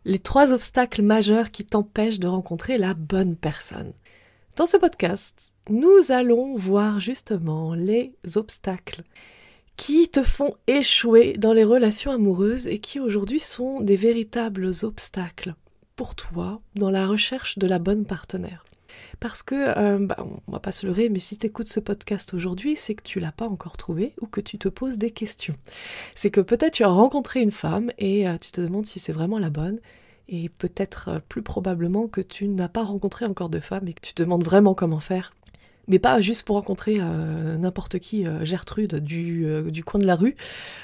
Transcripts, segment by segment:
Les 3 obstacles majeurs qui t'empêchent de rencontrer la bonne personne. Dans ce podcast, nous allons voir justement les obstacles qui te font échouer dans les relations amoureuses et qui aujourd'hui sont des véritables obstacles pour toi dans la recherche de la bonne partenaire. Parce que, on va pas se leurrer, mais si tu écoutes ce podcast aujourd'hui, c'est que tu l'as pas encore trouvé ou que tu te poses des questions. C'est que peut-être tu as rencontré une femme et tu te demandes si c'est vraiment la bonne, et peut-être plus probablement que tu n'as pas rencontré encore de femme et que tu te demandes vraiment comment faire. Mais pas juste pour rencontrer n'importe qui, Gertrude du coin de la rue,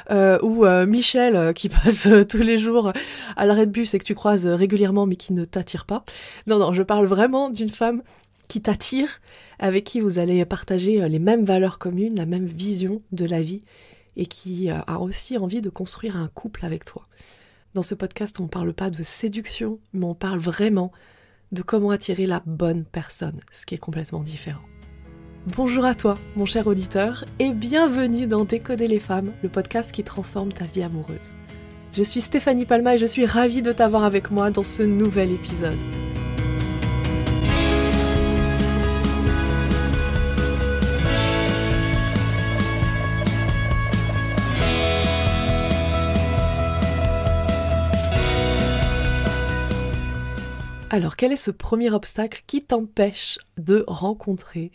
ou Michel qui passe tous les jours à l'arrêt de bus et que tu croises régulièrement mais qui ne t'attire pas. Non, je parle vraiment d'une femme qui t'attire, avec qui vous allez partager les mêmes valeurs communes, la même vision de la vie et qui a aussi envie de construire un couple avec toi. Dans ce podcast, on ne parle pas de séduction, mais on parle vraiment de comment attirer la bonne personne, ce qui est complètement différent. Bonjour à toi, mon cher auditeur, et bienvenue dans Décoder les femmes, le podcast qui transforme ta vie amoureuse. Je suis Stéphanie Palma et je suis ravie de t'avoir avec moi dans ce nouvel épisode. Alors, quel est ce premier obstacle qui t'empêche de rencontrer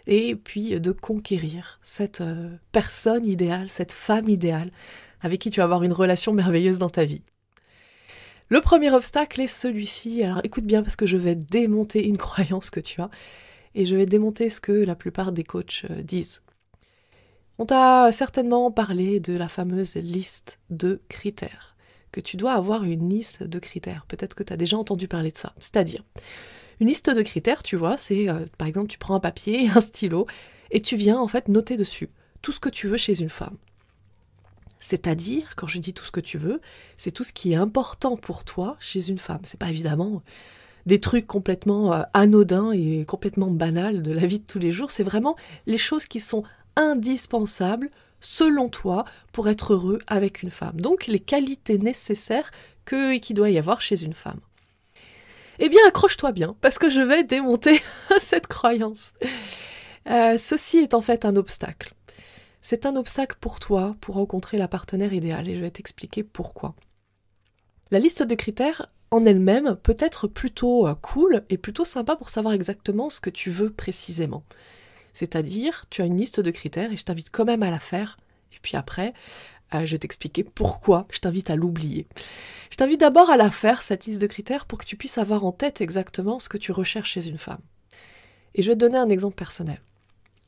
et puis de conquérir cette personne idéale, cette femme idéale avec qui tu vas avoir une relation merveilleuse dans ta vie? Le premier obstacle est celui-ci. Alors, écoute bien parce que je vais démonter une croyance que tu as et je vais démonter ce que la plupart des coachs disent. On t'a certainement parlé de la fameuse liste de critères. Que tu dois avoir une liste de critères. Peut-être que tu as déjà entendu parler de ça. C'est-à-dire, une liste de critères, tu vois, c'est par exemple, tu prends un papier et un stylo et tu viens en fait noter dessus tout ce que tu veux chez une femme. C'est-à-dire, quand je dis tout ce que tu veux, c'est tout ce qui est important pour toi chez une femme. C'est pas évidemment des trucs complètement anodins et complètement banals de la vie de tous les jours. C'est vraiment les choses qui sont indispensables selon toi, pour être heureux avec une femme. Donc, les qualités nécessaires qu'il doit y avoir chez une femme. Eh bien, accroche-toi bien, parce que je vais démonter cette croyance. Ceci est en fait un obstacle. C'est un obstacle pour toi, pour rencontrer la partenaire idéale, et je vais t'expliquer pourquoi. La liste de critères, en elle-même, peut être plutôt cool et plutôt sympa pour savoir exactement ce que tu veux précisément. C'est-à-dire, tu as une liste de critères et je t'invite quand même à la faire. Et puis après, je vais t'expliquer pourquoi je t'invite à l'oublier. Je t'invite d'abord à la faire, cette liste de critères, pour que tu puisses avoir en tête exactement ce que tu recherches chez une femme. Et je vais te donner un exemple personnel.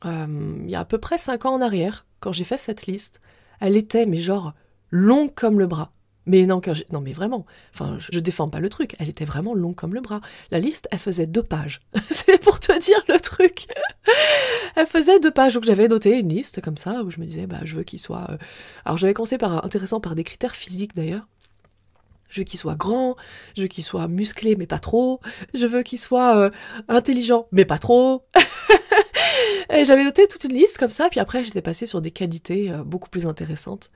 Il y a à peu près 5 ans en arrière, quand j'ai fait cette liste, elle était, mais genre, longue comme le bras. Mais non, mais vraiment, enfin, je défends pas le truc, elle était vraiment longue comme le bras. La liste, elle faisait 2 pages. C'est pour te dire le truc. Elle faisait 2 pages, donc j'avais noté une liste comme ça, où je me disais, je veux qu'il soit... Alors j'avais commencé par des critères physiques d'ailleurs. Je veux qu'il soit grand, je veux qu'il soit musclé, mais pas trop. Je veux qu'il soit intelligent, mais pas trop. Et j'avais noté toute une liste comme ça, puis après j'étais passée sur des qualités beaucoup plus intéressantes.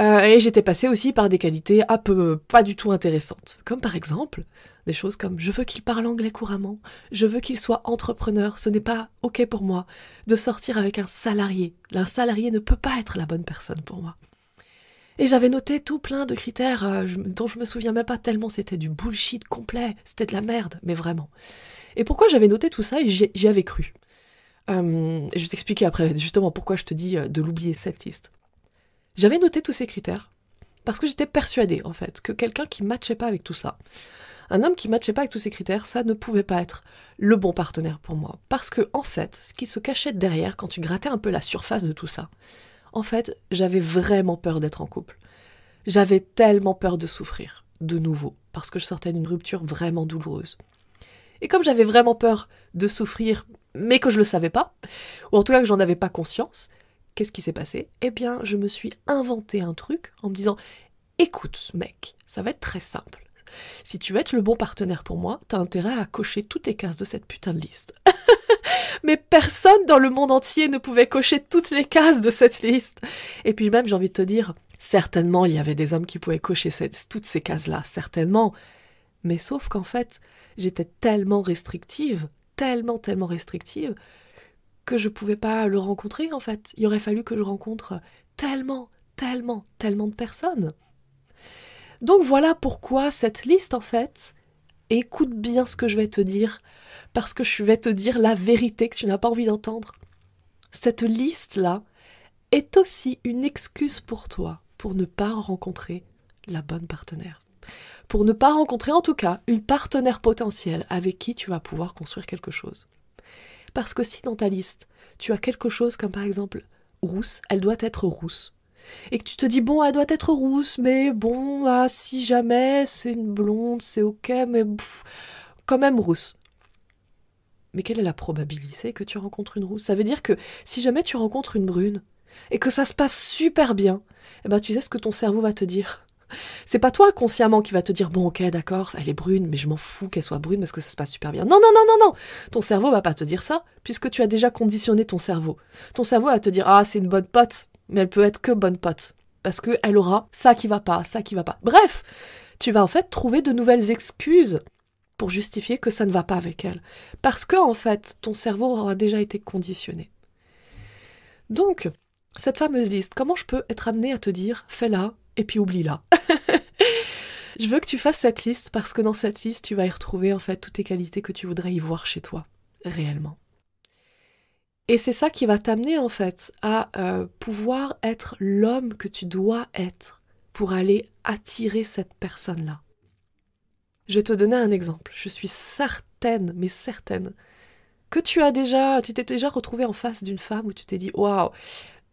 Et j'étais passée aussi par des qualités pas du tout intéressantes. Comme par exemple, des choses comme je veux qu'il parle anglais couramment, je veux qu'il soit entrepreneur, ce n'est pas ok pour moi de sortir avec un salarié. Un salarié ne peut pas être la bonne personne pour moi. Et j'avais noté tout plein de critères dont je me souviens même pas tellement c'était du bullshit complet, c'était de la merde, mais vraiment. Et pourquoi j'avais noté tout ça et j'y avais cru. Je vais t'expliquer après justement pourquoi je te dis de l'oublier cette liste. J'avais noté tous ces critères parce que j'étais persuadée, en fait, que quelqu'un qui ne matchait pas avec tout ça, un homme qui ne matchait pas avec tous ces critères, ça ne pouvait pas être le bon partenaire pour moi. Parce que, en fait, ce qui se cachait derrière, quand tu grattais un peu la surface de tout ça, en fait, j'avais vraiment peur d'être en couple. J'avais tellement peur de souffrir, de nouveau, parce que je sortais d'une rupture vraiment douloureuse. Et comme j'avais vraiment peur de souffrir, mais que je ne le savais pas, ou en tout cas que j'en avais pas conscience, qu'est-ce qui s'est passé? Eh bien, je me suis inventé un truc en me disant « Écoute, mec, ça va être très simple. Si tu veux être le bon partenaire pour moi, t'as intérêt à cocher toutes les cases de cette putain de liste. » Mais personne dans le monde entier ne pouvait cocher toutes les cases de cette liste. Et puis même, j'ai envie de te dire, Certainement, il y avait des hommes qui pouvaient cocher toutes ces cases-là, certainement. Mais sauf qu'en fait, j'étais tellement restrictive, tellement restrictive, que je pouvais pas le rencontrer, en fait. Il aurait fallu que je rencontre tellement de personnes. Donc voilà pourquoi cette liste, en fait, écoute bien ce que je vais te dire, parce que je vais te dire la vérité que tu n'as pas envie d'entendre. Cette liste-là est aussi une excuse pour toi, pour ne pas rencontrer la bonne partenaire. Pour ne pas rencontrer en tout cas une partenaire potentielle avec qui tu vas pouvoir construire quelque chose. Parce que si dans ta liste, tu as quelque chose comme par exemple rousse, elle doit être rousse. Et que tu te dis, bon, elle doit être rousse, mais bon, si jamais c'est une blonde, c'est ok, mais quand même rousse. Mais quelle est la probabilité que tu rencontres une rousse? Ça veut dire que si jamais tu rencontres une brune, et que ça se passe super bien, eh ben tu sais ce que ton cerveau va te dire. C'est pas toi consciemment qui va te dire, bon ok d'accord, elle est brune, mais je m'en fous qu'elle soit brune parce que ça se passe super bien. Non. Ton cerveau va pas te dire ça, puisque tu as déjà conditionné ton cerveau. Ton cerveau va te dire, ah c'est une bonne pote, mais elle peut être que bonne pote. Parce qu'elle aura ça qui va pas, ça qui va pas. Bref, tu vas en fait trouver de nouvelles excuses pour justifier que ça ne va pas avec elle. Parce que en fait, ton cerveau aura déjà été conditionné. Donc, cette fameuse liste, comment je peux être amenée à te dire, fais-la, et puis oublie-la. Je veux que tu fasses cette liste parce que dans cette liste, tu vas y retrouver en fait toutes les qualités que tu voudrais y voir chez toi, réellement. Et c'est ça qui va t'amener en fait à pouvoir être l'homme que tu dois être pour aller attirer cette personne-là. Je vais te donner un exemple. Je suis certaine, mais certaine, que tu t'es déjà retrouvé en face d'une femme où tu t'es dit, waouh,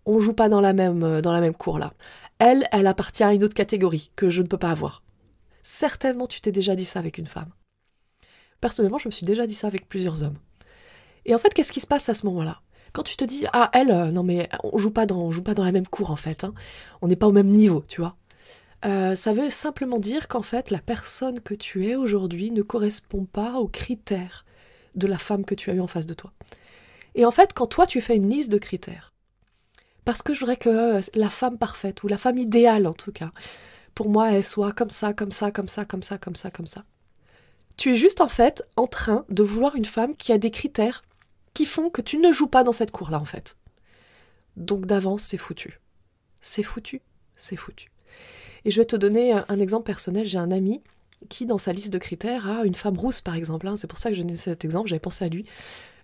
on joue pas dans la même cour là. Elle appartient à une autre catégorie que je ne peux pas avoir. Certainement, tu t'es déjà dit ça avec une femme. Personnellement, je me suis déjà dit ça avec plusieurs hommes. Et en fait, qu'est-ce qui se passe à ce moment-là? Quand tu te dis, ah, elle, non mais on joue pas dans la même cour en fait. Hein. On n'est pas au même niveau, tu vois. Ça veut simplement dire qu'en fait, la personne que tu es aujourd'hui ne correspond pas aux critères de la femme que tu as eue en face de toi. Et en fait, quand toi, tu fais une liste de critères, parce que je voudrais que la femme parfaite, ou la femme idéale en tout cas, pour moi, elle soit comme ça. Tu es juste en fait en train de vouloir une femme qui a des critères qui font que tu ne joues pas dans cette cour-là en fait. Donc d'avance, c'est foutu. C'est foutu. Et je vais te donner un exemple personnel. J'ai un ami qui, dans sa liste de critères, a une femme rousse par exemple. C'est pour ça que je donne cet exemple, j'avais pensé à lui.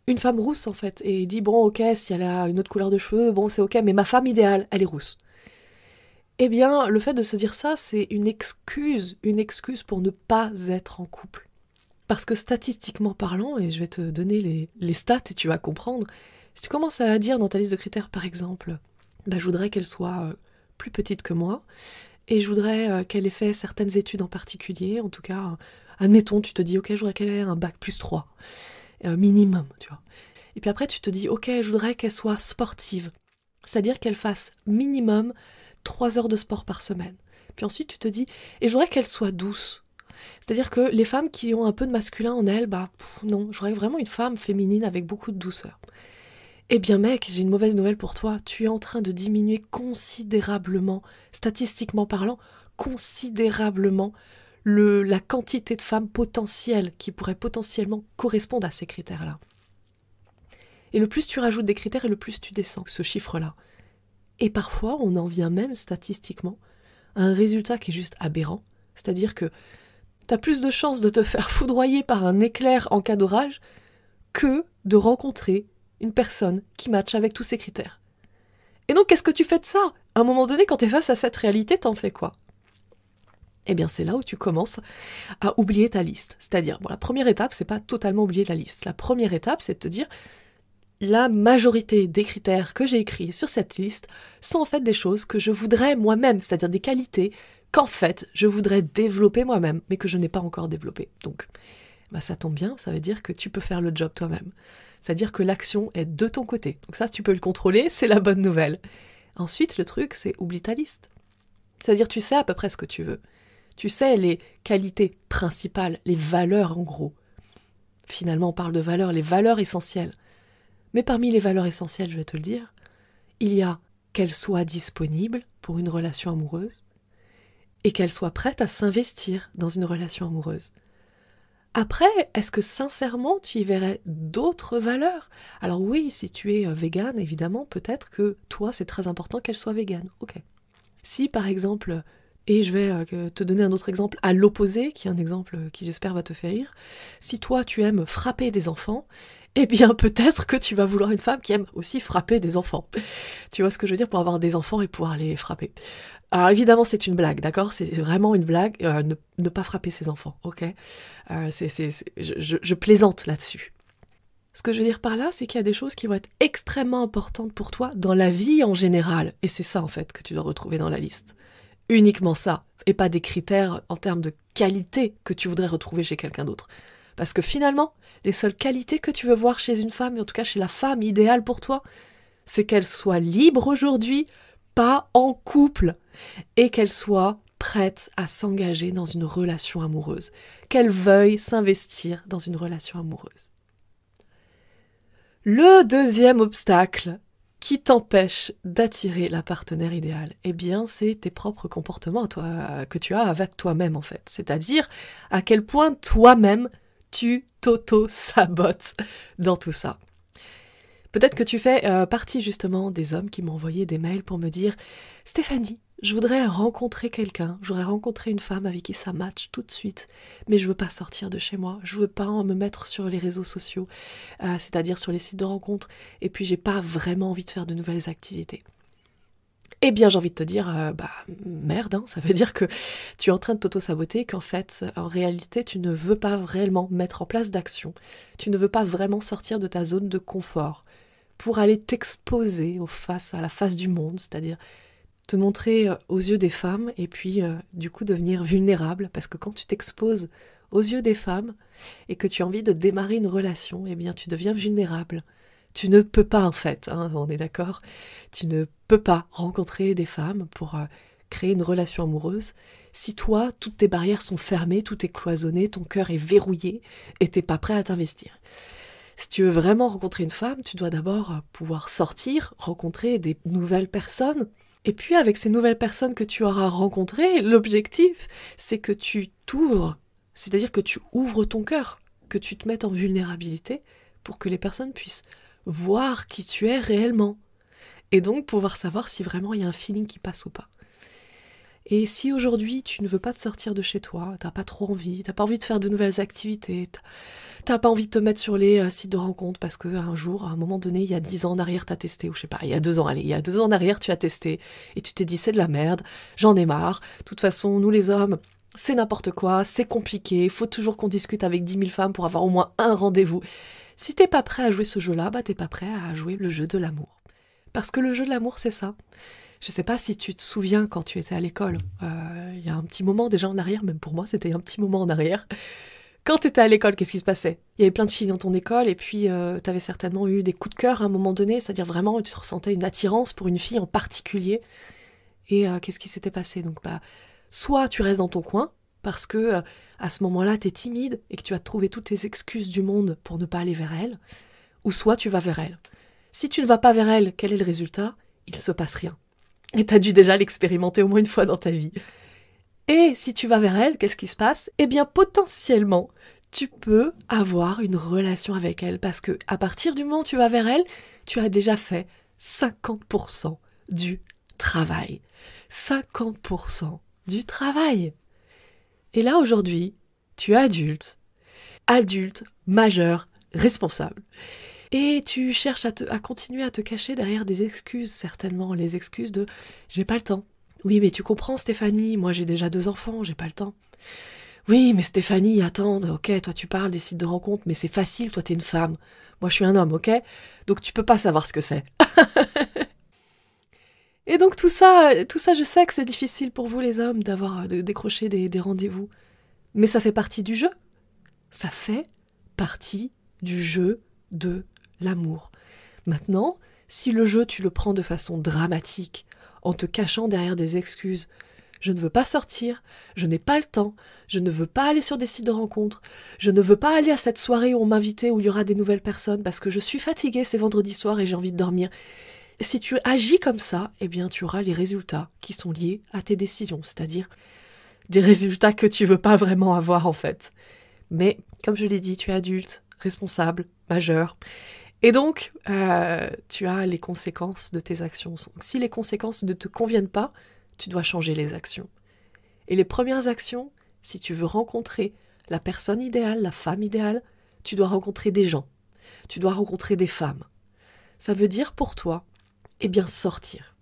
Une femme rousse en fait. Et il dit, bon ok, si elle a une autre couleur de cheveux, bon c'est ok, mais ma femme idéale, elle est rousse. Eh bien, le fait de se dire ça, c'est une excuse pour ne pas être en couple. Parce que statistiquement parlant, et je vais te donner les stats et tu vas comprendre, si tu commences à dire dans ta liste de critères, par exemple, je voudrais qu'elle soit plus petite que moi, et je voudrais qu'elle ait fait certaines études en particulier, en tout cas, admettons, tu te dis, ok, je voudrais qu'elle ait un bac +3, minimum, tu vois. Et puis après, tu te dis, ok, je voudrais qu'elle soit sportive, c'est-à-dire qu'elle fasse minimum 3 heures de sport par semaine. Puis ensuite, tu te dis, et je voudrais qu'elle soit douce. C'est-à-dire que les femmes qui ont un peu de masculin en elles, non, j'aurais vraiment une femme féminine avec beaucoup de douceur. Eh bien mec, j'ai une mauvaise nouvelle pour toi, tu es en train de diminuer considérablement, statistiquement parlant, considérablement la quantité de femmes potentielles qui pourraient potentiellement correspondre à ces critères-là. Et le plus tu rajoutes des critères et le plus tu descends ce chiffre-là. Et parfois, on en vient même statistiquement à un résultat qui est juste aberrant, c'est-à-dire que t'as plus de chances de te faire foudroyer par un éclair en cas d'orage que de rencontrer une personne qui matche avec tous ces critères. Et donc, qu'est-ce que tu fais de ça? À un moment donné, quand t'es face à cette réalité, t'en fais quoi? Eh bien, c'est là où tu commences à oublier ta liste. C'est-à-dire, la première étape, c'est pas totalement oublier la liste. La première étape, c'est de te dire, la majorité des critères que j'ai écrits sur cette liste sont en fait des choses que je voudrais moi-même, c'est-à-dire des qualités qu'en fait, je voudrais développer moi-même, mais que je n'ai pas encore développé. Donc, ça tombe bien, ça veut dire que tu peux faire le job toi-même. C'est-à-dire que l'action est de ton côté. Donc ça, tu peux le contrôler, c'est la bonne nouvelle. Ensuite, le truc, c'est oublie ta liste. C'est-à-dire, tu sais à peu près ce que tu veux. Tu sais les qualités principales, les valeurs en gros. Finalement, on parle de valeurs, les valeurs essentielles. Mais parmi les valeurs essentielles, je vais te le dire, il y a qu'elles soient disponibles pour une relation amoureuse et qu'elle soit prête à s'investir dans une relation amoureuse. Après, est-ce que sincèrement tu y verrais d'autres valeurs? Alors oui, si tu es végane, évidemment, peut-être que toi c'est très important qu'elle soit végane. Ok. Si par exemple, et je vais te donner un autre exemple à l'opposé, qui est un exemple qui j'espère va te faire rire, si toi tu aimes frapper des enfants, eh bien peut-être que tu vas vouloir une femme qui aime aussi frapper des enfants. Tu vois ce que je veux dire, pour avoir des enfants et pouvoir les frapper. Alors évidemment c'est une blague, d'accord? C'est vraiment une blague, ne pas frapper ses enfants, ok? Je plaisante là-dessus. Ce que je veux dire par là, c'est qu'il y a des choses qui vont être extrêmement importantes pour toi dans la vie en général. Et c'est ça en fait que tu dois retrouver dans la liste. Uniquement ça, et pas des critères en termes de qualité que tu voudrais retrouver chez quelqu'un d'autre. Parce que finalement, les seules qualités que tu veux voir chez une femme, et en tout cas chez la femme idéale pour toi, c'est qu'elle soit libre aujourd'hui, pas en couple, et qu'elle soit prête à s'engager dans une relation amoureuse, qu'elle veuille s'investir dans une relation amoureuse. Le deuxième obstacle qui t'empêche d'attirer la partenaire idéale, eh bien, c'est tes propres comportements que tu as avec toi-même, en fait. C'est-à-dire à quel point toi-même, tu t'auto-sabotes dans tout ça. Peut-être que tu fais partie justement des hommes qui m'ont envoyé des mails pour me dire « Stéphanie, je voudrais rencontrer quelqu'un, je voudrais rencontrer une femme avec qui ça match tout de suite, mais je veux pas sortir de chez moi, je veux pas me mettre sur les réseaux sociaux, c'est-à-dire sur les sites de rencontres, et puis j'ai pas vraiment envie de faire de nouvelles activités. » Eh bien, j'ai envie de te dire, merde, hein, ça veut dire que tu es en train de t'auto-saboter, qu'en fait, en réalité, tu ne veux pas réellement mettre en place d'action, tu ne veux pas vraiment sortir de ta zone de confort pour aller t'exposer à la face du monde, c'est-à-dire te montrer aux yeux des femmes et puis du coup devenir vulnérable, parce que quand tu t'exposes aux yeux des femmes et que tu as envie de démarrer une relation, eh bien tu deviens vulnérable. Tu ne peux pas en fait, hein, on est d'accord, tu ne peux pas rencontrer des femmes pour créer une relation amoureuse si toi, toutes tes barrières sont fermées, tout est cloisonné, ton cœur est verrouillé et t'es pas prêt à t'investir. Si tu veux vraiment rencontrer une femme, tu dois d'abord pouvoir sortir, rencontrer des nouvelles personnes. Et puis avec ces nouvelles personnes que tu auras rencontrées, l'objectif, c'est que tu t'ouvres, c'est-à-dire que tu ouvres ton cœur, que tu te mettes en vulnérabilité pour que les personnes puissent voir qui tu es réellement. Et donc pouvoir savoir si vraiment il y a un feeling qui passe ou pas. Et si aujourd'hui tu ne veux pas te sortir de chez toi, t'as pas trop envie, t'as pas envie de faire de nouvelles activités, t'as pas envie de te mettre sur les sites de rencontres parce que un jour, à un moment donné, il y a 10 ans en arrière, t'as testé, ou je sais pas, il y a 2 ans, allez, il y a 2 ans en arrière, tu as testé, et tu t'es dit c'est de la merde, j'en ai marre, de toute façon, nous les hommes, c'est n'importe quoi, c'est compliqué, faut toujours qu'on discute avec 10 000 femmes pour avoir au moins un rendez-vous. Si t'es pas prêt à jouer ce jeu-là, t'es pas prêt à jouer le jeu de l'amour. Parce que le jeu de l'amour, c'est ça. Je sais pas si tu te souviens quand tu étais à l'école, il y a un petit moment déjà en arrière, même pour moi c'était un petit moment en arrière. Quand tu étais à l'école, qu'est-ce qui se passait? Il y avait plein de filles dans ton école et puis tu avais certainement eu des coups de cœur à un moment donné, c'est-à-dire vraiment tu ressentais une attirance pour une fille en particulier. Et qu'est-ce qui s'était passé? Donc soit tu restes dans ton coin parce que à ce moment-là tu es timide et que tu as trouvé toutes les excuses du monde pour ne pas aller vers elle, ou soit tu vas vers elle. Si tu ne vas pas vers elle, quel est le résultat? Il se passe rien. Et tu as dû déjà l'expérimenter au moins une fois dans ta vie. Et si tu vas vers elle, qu'est-ce qui se passe? Eh bien, potentiellement, tu peux avoir une relation avec elle. Parce que à partir du moment où tu vas vers elle, tu as déjà fait 50% du travail. 50% du travail. Et là, aujourd'hui, tu es adulte, majeur, responsable. Et tu cherches à continuer à te cacher derrière des excuses, certainement. Les excuses de « j'ai pas le temps ». Oui, mais tu comprends Stéphanie, moi j'ai déjà 2 enfants, j'ai pas le temps. Oui, mais Stéphanie, attends, ok, toi tu parles des sites de rencontres, mais c'est facile, toi t'es une femme. Moi je suis un homme, ok? Donc tu peux pas savoir ce que c'est. Et donc tout ça, je sais que c'est difficile pour vous les hommes de décrocher des rendez-vous. Mais ça fait partie du jeu. Ça fait partie du jeu de l'amour. Maintenant, si le jeu tu le prends de façon dramatique, en te cachant derrière des excuses, je ne veux pas sortir, je n'ai pas le temps, je ne veux pas aller sur des sites de rencontres, je ne veux pas aller à cette soirée où on m'invitait où il y aura des nouvelles personnes parce que je suis fatiguée, c'est vendredi soir et j'ai envie de dormir. si tu agis comme ça, eh bien tu auras les résultats qui sont liés à tes décisions, c'est-à-dire des résultats que tu veux pas vraiment avoir en fait. Mais comme je l'ai dit, tu es adulte, responsable, majeur, et donc tu as les conséquences de tes actions. Donc, si les conséquences ne te conviennent pas, tu dois changer les actions. Et les premières actions, si tu veux rencontrer la personne idéale, la femme idéale, tu dois rencontrer des gens, tu dois rencontrer des femmes. Ça veut dire pour toi, eh bien sortir.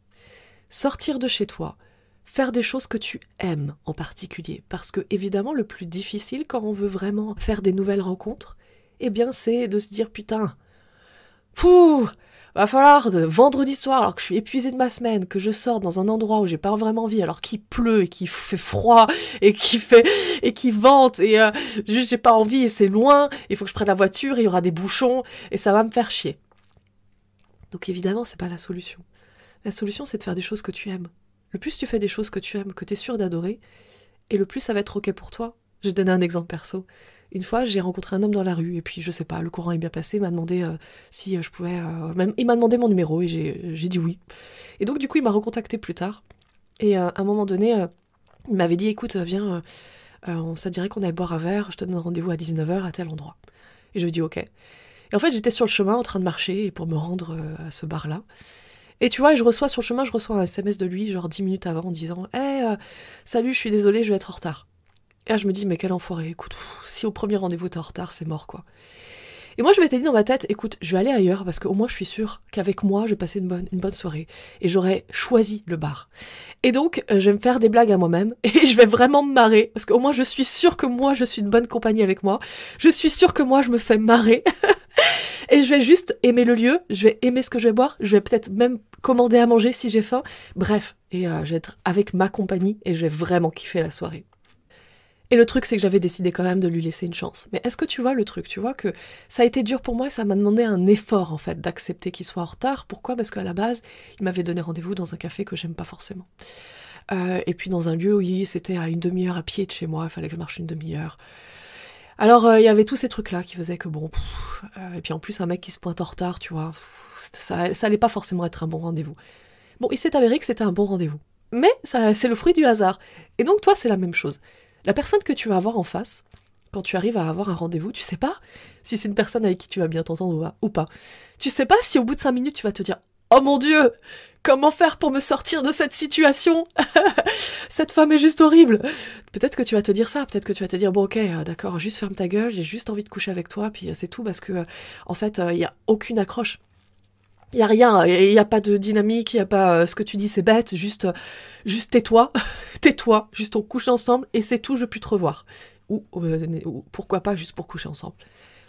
Sortir de chez toi, faire des choses que tu aimes en particulier. Parce que évidemment, le plus difficile quand on veut vraiment faire des nouvelles rencontres, eh bien c'est de se dire putain, va falloir vendredi soir, alors que je suis épuisée de ma semaine, que je sors dans un endroit où j'ai pas vraiment envie, alors qu'il pleut et qu'il fait froid et qu'il vente et juste j'ai pas envie et c'est loin, il faut que je prenne la voiture et il y aura des bouchons et ça va me faire chier. Donc évidemment, c'est pas la solution. La solution, c'est de faire des choses que tu aimes. Le plus tu fais des choses que tu aimes, que tu es sûr d'adorer, et le plus ça va être ok pour toi. Je vais te donner un exemple perso. Une fois, j'ai rencontré un homme dans la rue, et puis je sais pas, le courant est bien passé, il m'a demandé si je pouvais... il m'a demandé mon numéro, et j'ai dit oui. Et donc du coup, il m'a recontacté plus tard, et à un moment donné, il m'avait dit, écoute, viens, ça dirait qu'on allait boire un verre, je te donne rendez-vous à 19h à tel endroit. Et je lui ai dit ok. Et en fait, j'étais sur le chemin en train de marcher pour me rendre à ce bar-là. Et tu vois, sur le chemin, je reçois un SMS de lui, genre 10 minutes avant, en disant « Hey, salut, je suis désolée, je vais être en retard. » Et là, je me dis « Mais quel enfoiré, écoute, si au premier rendez-vous t'es en retard, c'est mort, quoi. » Et moi, je m'étais dit dans ma tête « Écoute, je vais aller ailleurs, parce qu'au moins, je suis sûre qu'avec moi, je vais passer une bonne soirée. Et j'aurais choisi le bar. Et donc, je vais me faire des blagues à moi-même, et je vais vraiment me marrer, parce qu'au moins, je suis sûre que moi, je suis une bonne compagnie avec moi. Je suis sûre que moi, je me fais marrer. » Et je vais juste aimer le lieu, je vais aimer ce que je vais boire, je vais peut-être même commander à manger si j'ai faim. Bref, et je vais être avec ma compagnie et je vais vraiment kiffer la soirée. Et le truc, c'est que j'avais décidé quand même de lui laisser une chance. Mais est-ce que tu vois le truc? Tu vois que ça a été dur pour moi et ça m'a demandé un effort, en fait, d'accepter qu'il soit en retard. Pourquoi? Parce qu'à la base, il m'avait donné rendez-vous dans un café que j'aime pas forcément. Et puis dans un lieu où c'était à une demi-heure à pied de chez moi, il fallait que je marche une demi-heure. Alors, il y avait tous ces trucs-là qui faisaient que bon... et puis en plus, un mec qui se pointe en retard, tu vois, ça allait pas forcément être un bon rendez-vous. Bon, il s'est avéré que c'était un bon rendez-vous. Mais ça, c'est le fruit du hasard. Et donc toi, c'est la même chose. La personne que tu vas avoir en face, quand tu arrives à avoir un rendez-vous, tu sais pas si c'est une personne avec qui tu vas bien t'entendre ou pas. Tu sais pas si au bout de 5 minutes, tu vas te dire « Oh mon Dieu, comment faire pour me sortir de cette situation ? Cette femme est juste horrible !» Peut-être que tu vas te dire ça, peut-être que tu vas te dire « Bon ok, d'accord, juste ferme ta gueule, j'ai juste envie de coucher avec toi, puis c'est tout parce que en fait, il y a aucune accroche. Il y a rien, il y a pas de dynamique, il y a pas ce que tu dis c'est bête, juste tais-toi, tais-toi, juste on couche ensemble et c'est tout, je peux plus te revoir. Ou pourquoi pas juste pour coucher ensemble. »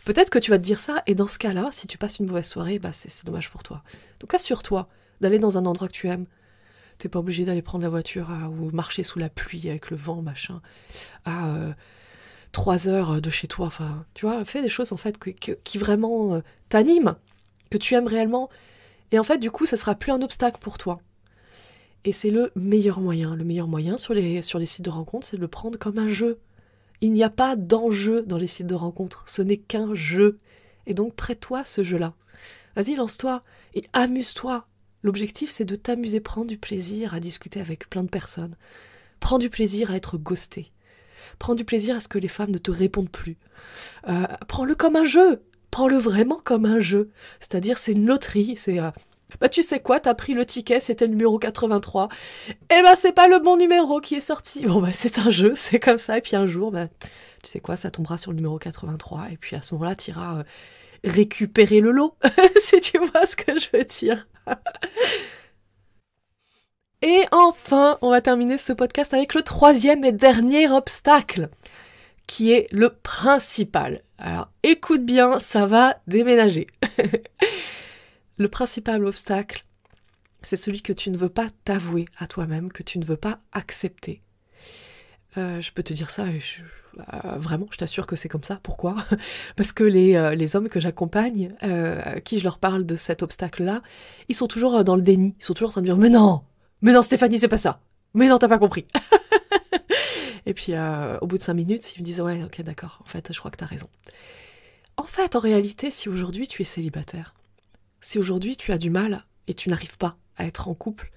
Peut-être que tu vas te dire ça, et dans ce cas-là, si tu passes une mauvaise soirée, bah c'est dommage pour toi. Donc assure-toi d'aller dans un endroit que tu aimes. T'es pas obligé d'aller prendre la voiture ou marcher sous la pluie avec le vent, machin, à 3 heures de chez toi. Enfin, tu vois, fais des choses en fait qui vraiment t'animent, que tu aimes réellement. Et en fait, du coup, ça sera plus un obstacle pour toi. Et c'est le meilleur moyen. Le meilleur moyen sur les sites de rencontres, c'est de le prendre comme un jeu. Il n'y a pas d'enjeu dans les sites de rencontres, ce n'est qu'un jeu. Et donc prête-toi ce jeu-là. Vas-y, lance-toi et amuse-toi. L'objectif, c'est de t'amuser, prendre du plaisir à discuter avec plein de personnes. Prends du plaisir à être ghosté. Prends du plaisir à ce que les femmes ne te répondent plus. Prends-le comme un jeu. Prends-le vraiment comme un jeu. C'est-à-dire, c'est une loterie, c'est... Bah tu sais quoi, t'as pris le ticket, c'était le numéro 83. Eh ben c'est pas le bon numéro qui est sorti. Bon bah c'est un jeu, c'est comme ça. Et puis un jour, bah tu sais quoi, ça tombera sur le numéro 83. Et puis à ce moment-là, t'iras récupérer le lot, si tu vois ce que je veux dire. Et enfin, on va terminer ce podcast avec le 3e et dernier obstacle, qui est le principal. Alors écoute bien, ça va déménager. Le principal obstacle, c'est celui que tu ne veux pas t'avouer à toi-même, que tu ne veux pas accepter. Je peux te dire ça, vraiment, je t'assure que c'est comme ça. Pourquoi ? Parce que les hommes que j'accompagne, à qui je leur parle de cet obstacle-là, ils sont toujours dans le déni. Ils sont toujours en train de dire « Mais non Stéphanie, c'est pas ça. Mais non, t'as pas compris. » Et puis, au bout de 5 minutes, ils me disent « Ouais, ok, d'accord, en fait, je crois que t'as raison. » En fait, en réalité, si aujourd'hui tu es célibataire, si aujourd'hui tu as du mal, et tu n'arrives pas à être en couple,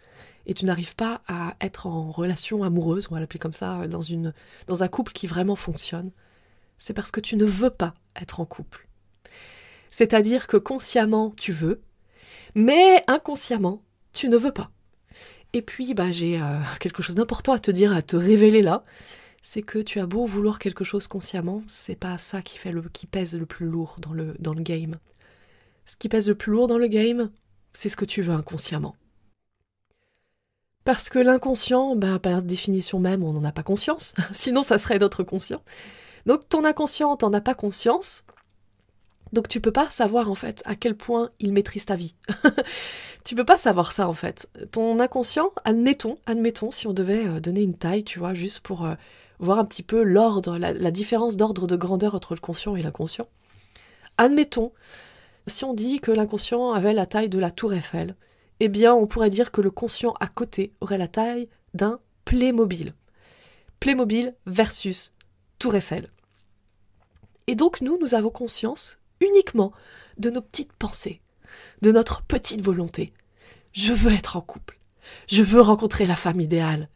et tu n'arrives pas à être en relation amoureuse, on va l'appeler comme ça, dans un couple qui vraiment fonctionne, c'est parce que tu ne veux pas être en couple. C'est-à-dire que consciemment, tu veux, mais inconsciemment, tu ne veux pas. Et puis, j'ai quelque chose d'important à te dire, à te révéler là, c'est que tu as beau vouloir quelque chose consciemment, c'est pas ça qui pèse le plus lourd dans le game. Ce qui pèse le plus lourd dans le game, c'est ce que tu veux inconsciemment. Parce que l'inconscient, par définition même, on n'en a pas conscience, sinon ça serait notre conscient. Donc ton inconscient, t'en as pas conscience, donc tu peux pas savoir en fait à quel point il maîtrise ta vie. Tu peux pas savoir ça en fait. Ton inconscient, admettons, si on devait donner une taille, tu vois, juste pour voir un petit peu l'ordre, la différence d'ordre de grandeur entre le conscient et l'inconscient. Admettons, si on dit que l'inconscient avait la taille de la tour Eiffel, eh bien on pourrait dire que le conscient à côté aurait la taille d'un Playmobil. Playmobil versus tour Eiffel. Et donc nous avons conscience uniquement de nos petites pensées, de notre petite volonté. Je veux être en couple. Je veux rencontrer la femme idéale.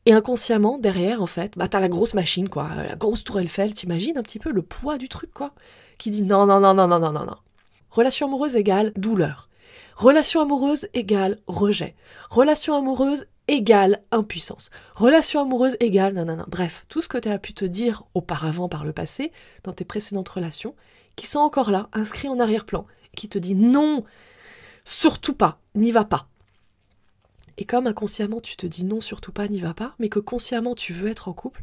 Et inconsciemment, derrière, en fait, t'as la grosse machine, quoi. La grosse tour Eiffel, t'imagines un petit peu le poids du truc, quoi. Qui dit non. Relation amoureuse égale douleur. Relation amoureuse égale rejet. Relation amoureuse égale impuissance. Relation amoureuse égale nanana. Bref, tout ce que tu as pu te dire auparavant par le passé, dans tes précédentes relations, qui sont encore là, inscrits en arrière-plan, qui te dit non, surtout pas, n'y va pas. Et comme inconsciemment tu te dis non, surtout pas, n'y va pas, mais que consciemment tu veux être en couple,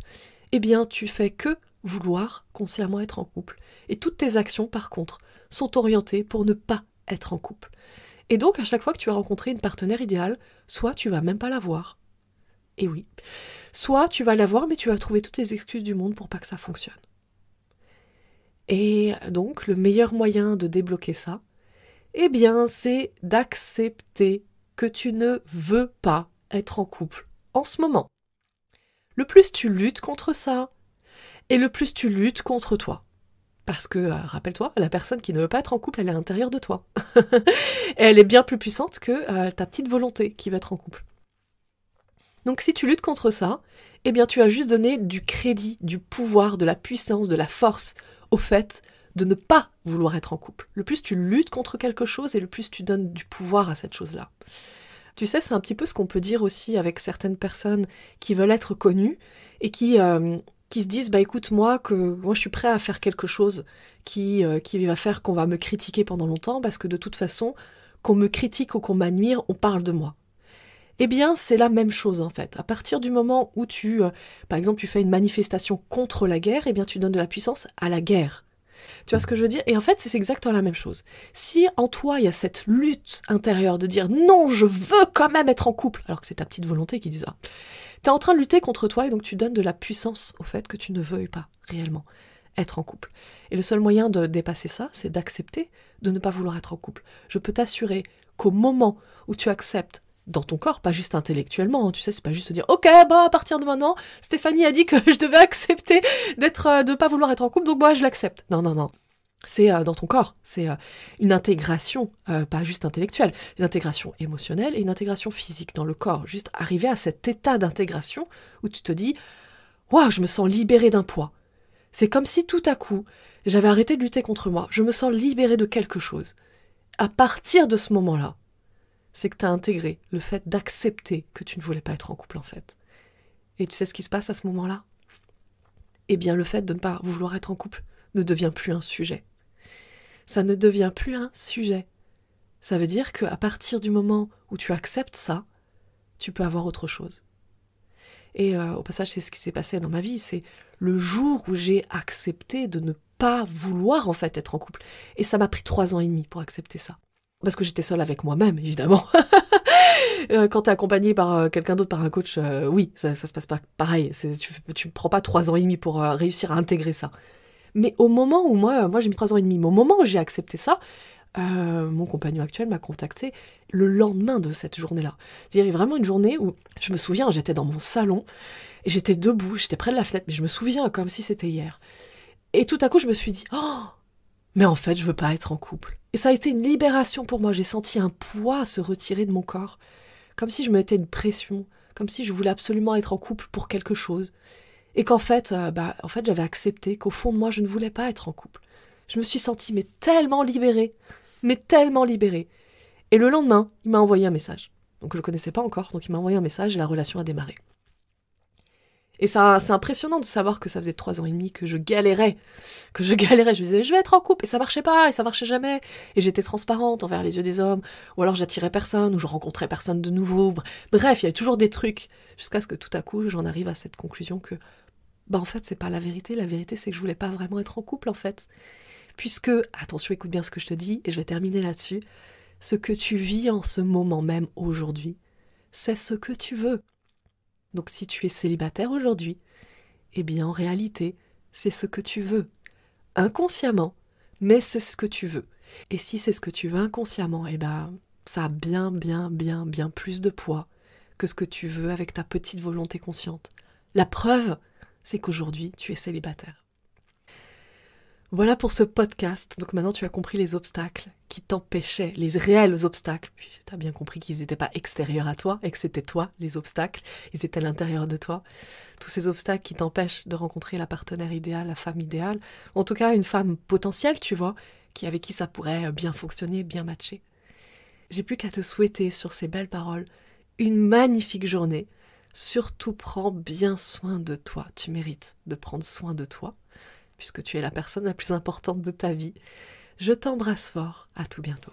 eh bien tu fais que vouloir consciemment être en couple. Et toutes tes actions, par contre, sont orientées pour ne pas être en couple. Et donc, à chaque fois que tu vas rencontrer une partenaire idéale, soit tu vas même pas la voir. Et oui. Soit tu vas la voir, mais tu vas trouver toutes les excuses du monde pour pas que ça fonctionne. Et donc, le meilleur moyen de débloquer ça, eh bien, c'est d'accepter que tu ne veux pas être en couple en ce moment. Le plus tu luttes contre ça, et le plus tu luttes contre toi. Parce que, rappelle-toi, la personne qui ne veut pas être en couple, elle est à l'intérieur de toi. Et elle est bien plus puissante que ta petite volonté qui veut être en couple. Donc si tu luttes contre ça, eh bien tu as juste donné du crédit, du pouvoir, de la puissance, de la force au fait de ne pas vouloir être en couple. Le plus tu luttes contre quelque chose et le plus tu donnes du pouvoir à cette chose-là. Tu sais, c'est un petit peu ce qu'on peut dire aussi avec certaines personnes qui veulent être connues et qui se disent, écoute, moi je suis prêt à faire quelque chose qui va faire qu'on va me critiquer pendant longtemps, parce que de toute façon, qu'on me critique ou qu'on m'admire, on parle de moi. Eh bien, c'est la même chose en fait. À partir du moment où par exemple, tu fais une manifestation contre la guerre, eh bien tu donnes de la puissance à la guerre. Tu vois ce que je veux dire? Et en fait, c'est exactement la même chose. Si en toi, il y a cette lutte intérieure de dire non, je veux quand même être en couple, alors que c'est ta petite volonté qui dit ça, t'es en train de lutter contre toi et donc tu donnes de la puissance au fait que tu ne veuilles pas réellement être en couple. Et le seul moyen de dépasser ça, c'est d'accepter de ne pas vouloir être en couple. Je peux t'assurer qu'au moment où tu acceptes dans ton corps, pas juste intellectuellement, hein, tu sais, c'est pas juste te dire « Ok, à partir de maintenant, Stéphanie a dit que je devais accepter de pas vouloir être en couple, donc moi je l'accepte. » Non. C'est dans ton corps, c'est une intégration, pas juste intellectuelle, une intégration émotionnelle et une intégration physique dans le corps. Juste arriver à cet état d'intégration où tu te dis « Waouh, je me sens libérée d'un poids. » C'est comme si tout à coup, j'avais arrêté de lutter contre moi. Je me sens libérée de quelque chose. À partir de ce moment-là, c'est que tu as intégré le fait d'accepter que tu ne voulais pas être en couple en fait. Et tu sais ce qui se passe à ce moment-là? Eh bien, le fait de ne pas vouloir être en couple ne devient plus un sujet. Ça ne devient plus un sujet. Ça veut dire qu'à partir du moment où tu acceptes ça, tu peux avoir autre chose. Et au passage, c'est ce qui s'est passé dans ma vie. C'est le jour où j'ai accepté de ne pas vouloir en fait être en couple. Et ça m'a pris 3 ans et demi pour accepter ça. Parce que j'étais seule avec moi-même, évidemment. Quand t'es accompagné par quelqu'un d'autre, par un coach, oui, ça se passe pas pareil. Tu ne prends pas 3 ans et demi pour réussir à intégrer ça. Mais au moment où moi j'ai mis 3 ans et demi, mais au moment où j'ai accepté ça, mon compagnon actuel m'a contacté le lendemain de cette journée-là. C'est-à-dire vraiment une journée où, je me souviens, j'étais dans mon salon, et j'étais debout, j'étais près de la fenêtre, mais je me souviens comme si c'était hier. Et tout à coup, je me suis dit, oh, mais en fait, je veux pas être en couple. Et ça a été une libération pour moi. J'ai senti un poids se retirer de mon corps, comme si je me mettais une pression, comme si je voulais absolument être en couple pour quelque chose. Et qu'en fait, j'avais accepté qu'au fond de moi, je ne voulais pas être en couple. Je me suis sentie mais tellement libérée, mais tellement libérée. Et le lendemain, il m'a envoyé un message. Donc je le connaissais pas encore, donc il m'a envoyé un message et la relation a démarré. Et ça, c'est impressionnant de savoir que ça faisait 3 ans et demi que je galérais. Je me disais, je vais être en couple, et ça marchait pas, et ça marchait jamais. Et j'étais transparente envers les yeux des hommes, ou alors j'attirais personne, ou je rencontrais personne de nouveau. Bref, il y avait toujours des trucs, jusqu'à ce que tout à coup, j'en arrive à cette conclusion que, en fait, c'est pas la vérité c'est que je voulais pas vraiment être en couple, en fait. Puisque, attention, écoute bien ce que je te dis, et je vais terminer là-dessus, ce que tu vis en ce moment même, aujourd'hui, c'est ce que tu veux. Donc si tu es célibataire aujourd'hui, eh bien en réalité, c'est ce que tu veux. Inconsciemment, mais c'est ce que tu veux. Et si c'est ce que tu veux inconsciemment, eh ben ça a bien, bien, bien, bien plus de poids que ce que tu veux avec ta petite volonté consciente. La preuve, c'est qu'aujourd'hui, tu es célibataire. Voilà pour ce podcast. Donc maintenant, tu as compris les obstacles qui t'empêchaient, les réels obstacles. Puis tu as bien compris qu'ils n'étaient pas extérieurs à toi et que c'était toi, les obstacles. Ils étaient à l'intérieur de toi. Tous ces obstacles qui t'empêchent de rencontrer la partenaire idéale, la femme idéale. En tout cas, une femme potentielle, tu vois, avec qui ça pourrait bien fonctionner, bien matcher. J'ai plus qu'à te souhaiter sur ces belles paroles une magnifique journée. Surtout, prends bien soin de toi. Tu mérites de prendre soin de toi, puisque tu es la personne la plus importante de ta vie. Je t'embrasse fort, à tout bientôt.